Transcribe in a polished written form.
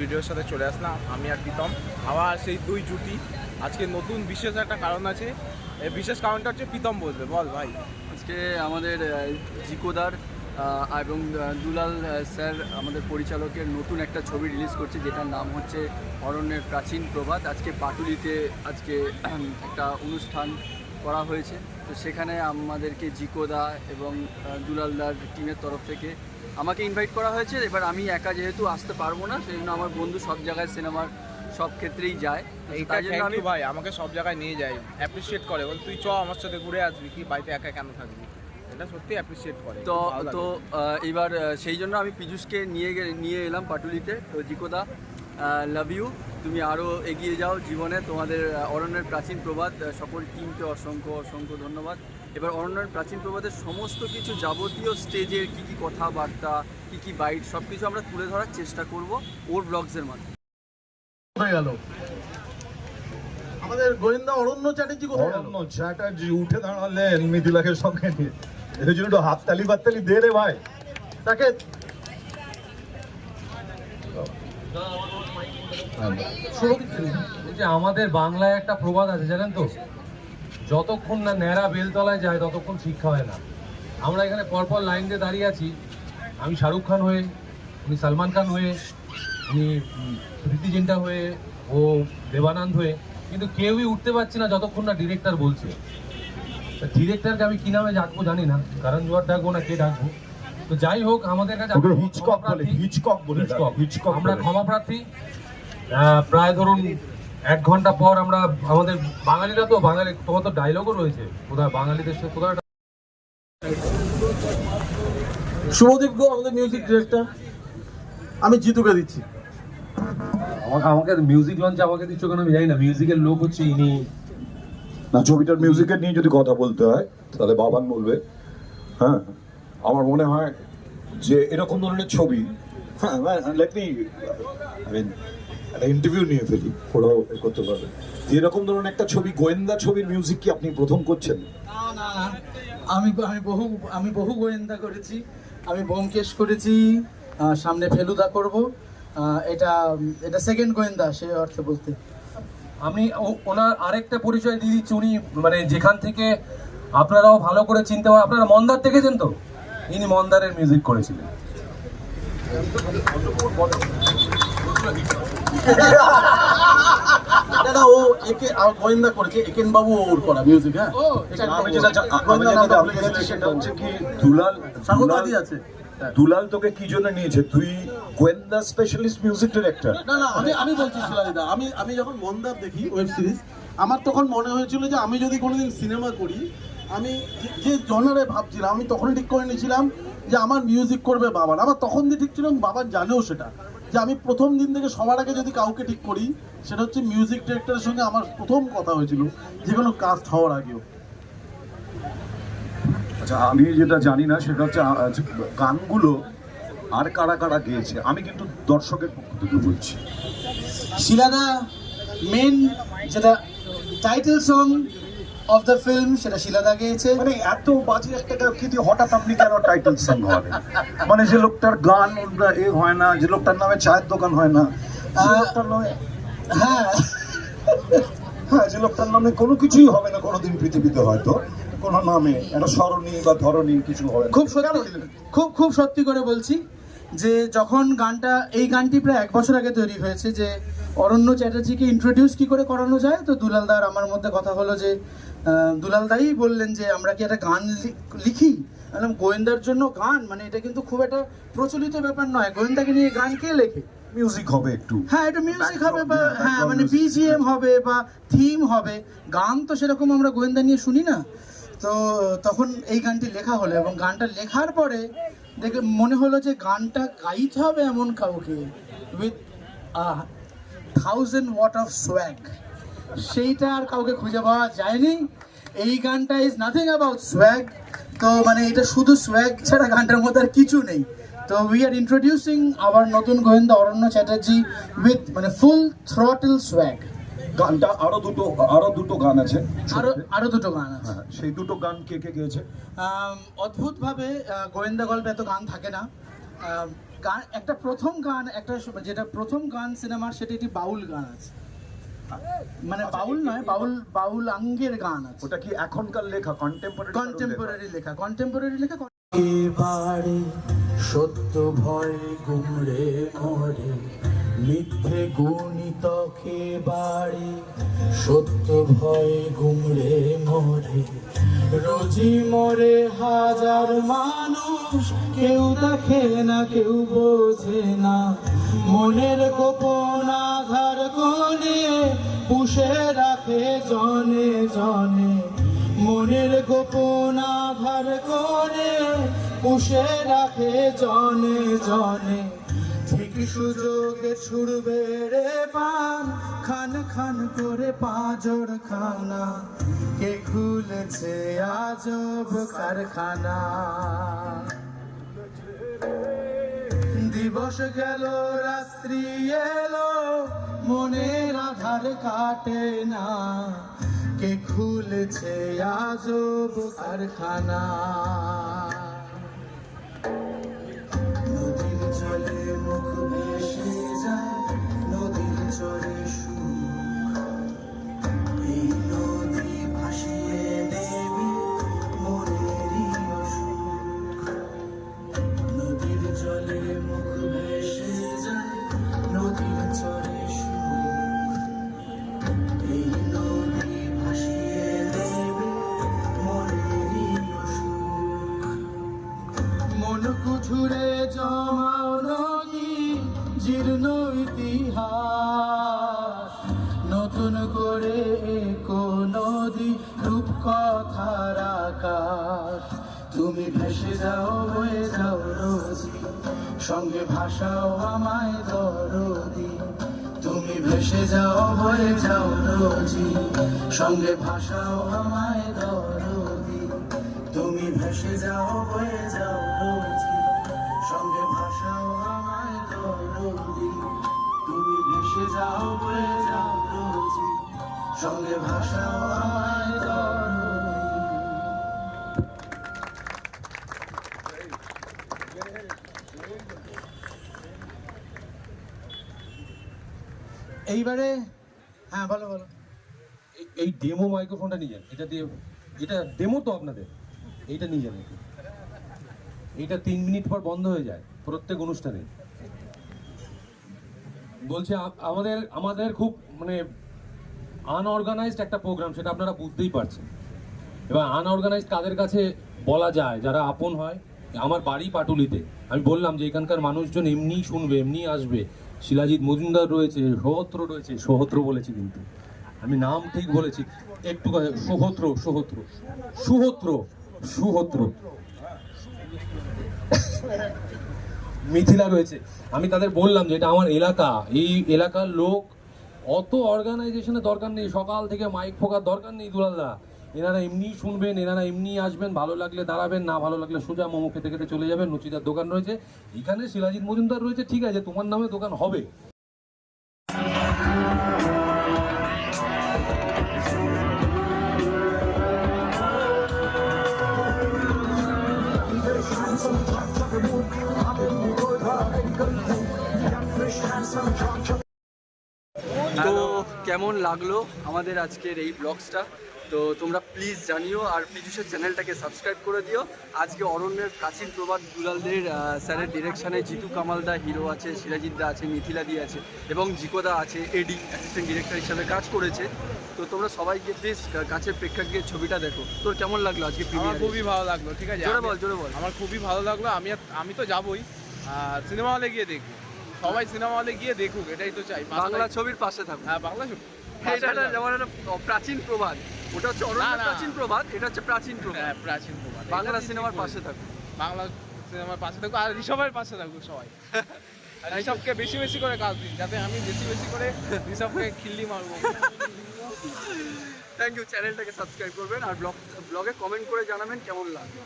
ভিডিওর সাথে চলে আসলাম আমি আর প্রীতম। আবার সেই দুই জুটি। আজকে নতুন বিশেষ একটা কারণ আছে। এই বিশেষ কারণটা হচ্ছে প্রীতম বলবে। বল ভাই। আজকে আমাদের জিকোদার এবং দুলাল স্যার আমাদের পরিচালকের নতুন একটা ছবি রিলিজ করছে, যেটার নাম হচ্ছে অরণ্যের প্রাচীন প্রভাত। আজকে পাটুলিতে একটা অনুষ্ঠান করা হয়েছে, তো সেখানে আমাদেরকে জিকোদা এবং দুলালদার টিমের তরফ থেকে আমাকে ইনভাইট করা হয়েছে। এবার আমি একা যেহেতু আসতে পারবো না, সেই জন্য আমার বন্ধু সব জায়গায় সিনেমার সব ক্ষেত্রেই যায়। এইটা আমি ভাই আমাকে সব জায়গায় নিয়ে যায়, অ্যাপ্রিসিয়েট করে, বল তুই চ আমার সাথে ঘুরে আসবি, কি বাড়িতে একা কেন থাকবি, এটা সত্যি অ্যাপ্রিসিয়েট করে। তো এবার সেই জন্য আমি পীযূষকে নিয়ে এলাম পাটুলিতে। তো জিকোদা, লাভ ইউ, তুমি আরও এগিয়ে যাও জীবনে। তোমাদের অরণ্যের প্রাচীন প্রবাদ সকল টিমকে অসংখ্য অসংখ্য ধন্যবাদ। এবার অরণ্যের প্রাচীন প্রবাদের সমস্ত কিছু যাবতীয় স্টেজের কী কথাবার্তা, কী বাইট, সব কিছু আমরা তুলে ধরার চেষ্টা করব ওর ব্লগসের মাধ্যমে। আমাদের গোয়েন্দা অরণ্য চ্যাটার্জি কোথায় গেল? অরণ্য চ্যাটার্জি উঠে দাঁড়ালেন মিথিলাকে সঙ্গে নিয়ে। এর জন্য একটু হাততালি বাততালি দে রে ভাই তাকে। যে আমাদের বাংলায় একটা প্রবাদ আছে জানেন তো, যতক্ষণ না ন্যাড়া বেলতলায় যায় ততক্ষণ শিক্ষা হয় না। আমরা এখানে পরপর লাইন দিয়ে দাঁড়িয়ে আছি, আমি শাহরুখ খান হয়ে, উনি সালমান খান হয়ে, উনি প্রীতি জিন্টা হয়ে, ও দেবানন্দ হয়ে, কিন্তু কেউই উঠতে পারছি না যতক্ষণ না ডিরেক্টর বলছে। ডিরেক্টরকে আমি কি নামে ডাকবো জানি না, কারণ জোয়ার ডাকবো না কে ডাকবো। তো যাই হোক, আমাদের কাছে আমরা ক্ষমা প্রার্থী। প্রায় ধরুন 1 ঘন্টা পর আমরা আমাদের বাঙালিরা তো বাঙালি, তোমার তো ডায়লগও রয়েছে কোথায় বাঙালিদের সাথে কোথায়। শুভদীপ গো আমাদের মিউজিক ডিরেক্টর, আমি জিতুকে দিচ্ছি। আমাকে মিউজিক লঞ্চে আমাকে দিচ্ছ কেন আমি জানি না, মিউজিকের লোক হচ্ছে ইনি। না, ছবিটার মিউজিকের নিয়ে যদি কথা বলতে হয় তাহলে বাবান বলবে। হ্যাঁ, আমার মনে হয় যে এরকম ধরনের ছবি, হ্যাঁ লেট মি একটা ইন্টারভিউ নিয়ে ফেলি, ওরাও করতে পারবে। এরকম ধরনের একটা ছবি, গোয়েন্দা ছবির মিউজিক কি আপনি প্রথম করছেন? না, আমি বহু গোয়েন্দা করেছি। আমি ব্যোমকেশ করেছি, সামনে ফেলুদা করব। এটা সেকেন্ড গোয়েন্দা সে অর্থে বলতে। আমি ওনার আরেকটা পরিচয় দিয়ে দিচ্ছি। উনি মানে যেখান থেকে আপনারাও ভালো করে চিনতে পারেন, আপনারা মন্দার দেখেছেন তো, ইনি মন্দারের মিউজিক করেছিলেন। ও একে গোয়েন্দা করেছে, একেন বাবু ওর করা মিউজিক। হ্যাঁ, আমি যেটা সেটা হচ্ছে কি, দুলাল আছে। দুলাল তোকে কি জন্য নিয়েছে? তুই গোয়েন্দা স্পেশালিস্ট মিউজিক ডিরেক্টর। না, আমি বলছি শিলাদিদা, আমি যখন মন্দার দেখি ওয়েব সিরিজ, আমার তখন মনে হয়েছিল যে আমি যদি কোনোদিন সিনেমা করি, আমি যে জনারে ভাবছিলাম, আমি তখনই ঠিক করে নিয়েছিলাম যে আমার মিউজিক করবে বাবার। আমার তখন দিয়ে ঠিক ছিল, বাবা জানেও সেটা, যে আমি প্রথম দিন থেকে সবার আগে যদি কাউকে ঠিক করি, সেটা হচ্ছে মিউজিক ডিরেক্টরের সঙ্গে আমার প্রথম কথা হয়েছিল যে কোনো কাস্ট হওয়ার আগেও। আচ্ছা, আমি যেটা জানি না সেটা হচ্ছে গানগুলো আর কারা কারা গেয়েছে। আমি কিন্তু দর্শকের পক্ষ থেকে বলছি, শিলাদা মেন যেটা title song of the film, সেটা শিলাদা গেয়েছে। মানে এত বাজে একটা কিন্তু হঠাৎ আপনি কেন টাইটেল সং হবে? মানে যে লোকটার গান এ হয় না, যে লোকটার নামে চায়ের দোকান হয় না, যে লোকটার নামে, হ্যাঁ, যে লোকটার নামে কোনো কিছুই হবে না কোনোদিন পৃথিবীতে, হয়তো কোনো নামে একটা স্মরণী বা ধরণী কিছু হবে। খুব সত্যি করে বলছি যে যখন এই গানটি প্রায় 1 বছর আগে তৈরি হয়েছে, যে অরণ্য চ্যাটার্জিকে ইন্ট্রোডিউস কি করে করানো যায়, তো দুলালদার আমার মধ্যে কথা হলো যে দুলালদাই বললেন যে আমরা কি একটা গান লিখি। গোয়েন্দার জন্য গান, মানে এটা কিন্তু খুব একটা প্রচলিত ব্যাপার নয়। গোয়েন্দাকে নিয়ে গান কে লেখে? মিউজিক হবে একটু, হ্যাঁ এটা মিউজিক হবে, বা হ্যাঁ মানে বিজিএম হবে বা থিম হবে। গান তো সেরকম আমরা গোয়েন্দা নিয়ে শুনি না। তো তখন এই গানটি লেখা হলো, এবং গানটা লেখার পরে দেখে মনে হলো যে গানটা গাইতে হবে এমন কাউকে উইথ 1000 ওয়াট অফ সোয়াগ। সেইটা আর কাউকে খুঁজে পাওয়া যায়নি। এই গানটা ইজ নাথিং অ্যাবাউট সোয়াগ। তো মানে এটা শুধু সোয়াগ ছাড়া গানটার মধ্যে আর কিছু নেই। তো উই আর ইন্ট্রোডিউসিং আওয়ার নতুন গোয়েন্দা অরণ্য চ্যাটার্জি উইথ মানে ফুল থ্রটল সোয়াগ। গানটা আরো দুটো গান আছে, আরো দুটো গান আছে। সেই দুটো গান কে কে গেয়েছে? অদ্ভুতভাবে গোয়েন্দা গল্পে এত গান থাকে না। গান একটা প্রথম গান একটা যেটা প্রথম গান সিনেমার সেটা একটি বাউল গান আছে, মানে বাউল নয়, বাউল আঙ্গের গান আছে। ওটা কি এখনকার লেখা কন্টেম্পোরারি লেখা এবারে সত্য ভয় গুমড়ে মরে, মিথ্যে গুণিতকে বাড়ে সত্য ভয় গুমড়ে মরে, রোজি মরে হাজার মানুষ, কেউ দেখে না কেউ বোঝে না, মনের গোপন আধার কোণে পুষে রাখে জনে জনে, মনের গোপন আধার কোণে পুষে রাখে জনে জনে, ঠিক সুযোগে ছুড়বে রে পান, খান খান করে পাঁজর খানা, কে খুলেছে আজব কারখানা। দিবস গেল রাত্রি এলো, মনের আধার কাটে না, কে খুলেছে আজব কারখানা। নদীর জলে মুখ ভেসে যায়, নদীর চরে সুখ, এই নদী ভাসিয়ে দেবে মনেরই অসুখ। নদীর জলে মুখ ভেসে যায়, নদীর চরে সুখ, এই নদী ভাসিয়ে দেবে মনেরই অসুখ। মন কুঠুরে জমাও নদী, জীর্ণ ইতিহাস, নতুন করে নদী রূপকথার আকাশ। তুমি ভেসে যাও বয়ে যাও রোজি, সঙ্গে ভাষাও আমায় দরদি। তুমি ভেসে যাও বয়ে যাও রোজি, সঙ্গে ভাষাও আমায় দরদি। তুমি ভেসে যাও বয়ে যাও রোজি, সঙ্গে ভাষাও আমায় দরদি। তুমি ভেসে যাও বয়ে যাও রোজি, সঙ্গে ভাষাও আমায় দরদি। এইবারে হ্যাঁ বলো বলো। এই ডেমো মাইক্রোফোনটা নিয়ে যান, এটা দিয়ে, এটা ডেমো তো আপনাদের, এইটা নিয়ে যান। এইটা 3 মিনিট পর বন্ধ হয়ে যায় প্রত্যেক অনুষ্ঠানে। বলছে আমাদের খুব মানে আনঅর্গানাইজড একটা প্রোগ্রাম, সেটা আপনারা বুঝতেই পারছেন। এবার আনঅর্গানাইজড কাদের কাছে বলা যায়, যারা আপন হয়। আমার বাড়ি পাটুলিতে, আমি বললাম যে এখানকার মানুষজন এমনি শুনবে, এমনি আসবে। শিলাজিৎ মজুমদার রয়েছে, সোহত্র রয়েছে, সোহত্র বলেছি কিন্তু আমি নাম ঠিক বলেছি একটু, সুহত্র মিথিলা রয়েছে। আমি তাদের বললাম যে এটা আমার এলাকা, এই এলাকার লোক, অত অর্গানাইজেশনের দরকার নেই, সকাল থেকে মাইক ফোকার দরকার নেই দুলালদা। এনারা এমনি শুনবেন, এনারা এমনি আসবেন, ভালো লাগলে দাঁড়াবেন, না ভালো লাগলে সোজা মোমো খেতে খেতে চলে যাবেন। নচিদার দোকান রয়েছে এখানে, শিলাজিৎ মজুমদার রয়েছে, ঠিক আছে তোমার নামে দোকান হবে। তো কেমন লাগলো আমাদের আজকের এই ব্লগসটা, তো তোমরা প্লিজ জানিও, আর পীযূষের চ্যানেলটাকে সাবস্ক্রাইব করে দিও। আজকে অরণ্যের প্রাচীন প্রবাদ দুলালদের স্যারের ডিরেকশানে জিতু কামালদা হিরো আছে, সিরাজিৎ দা আছে, মিথিলা দি আছে এবং জিকোদা আছে, এডি অ্যাসিস্ট্যান্ট ডিরেক্টর হিসাবে কাজ করেছে। তো তোমরা সবাই গিয়ে প্লিজ কাছের প্রেক্ষাগৃহে ছবিটা দেখো। তোর কেমন লাগলো আজকে আমার প্রিমিয়ার? খুবই ভালো লাগলো। ঠিক আছে, জোরে বল। আমার খুবই ভালো লাগলো। আমি তো যাবই, সিনেমা হলে গিয়ে দেখবো, সবাই সিনেমা হলে গিয়ে দেখুক, এটাই তো চাই। বাংলা ছবির পাশে থাকো। হ্যাঁ, বাংলা ছবি। এটা যেমন একটা প্রাচীন প্রবাদ, ওটা হচ্ছে অরণ্যের প্রাচীন প্রবাদ, এটা হচ্ছে প্রাচীন প্রবাদ। হ্যাঁ, প্রাচীন প্রবাদ। বাংলা সিনেমার পাশে থাকো, বাংলা সিনেমার পাশে থাকো, আর ঋষভের পাশে থাকুক সবাই। ঋষভকে বেশি বেশি করে কাজ দিন, যাতে আমি বেশি বেশি করে ঋষভকে খিল্লি মারবো। Thank you. চ্যানেলটাকে সাবস্ক্রাইব করবেন আর ব্লগে কমেন্ট করে জানাবেন কেমন লাগে।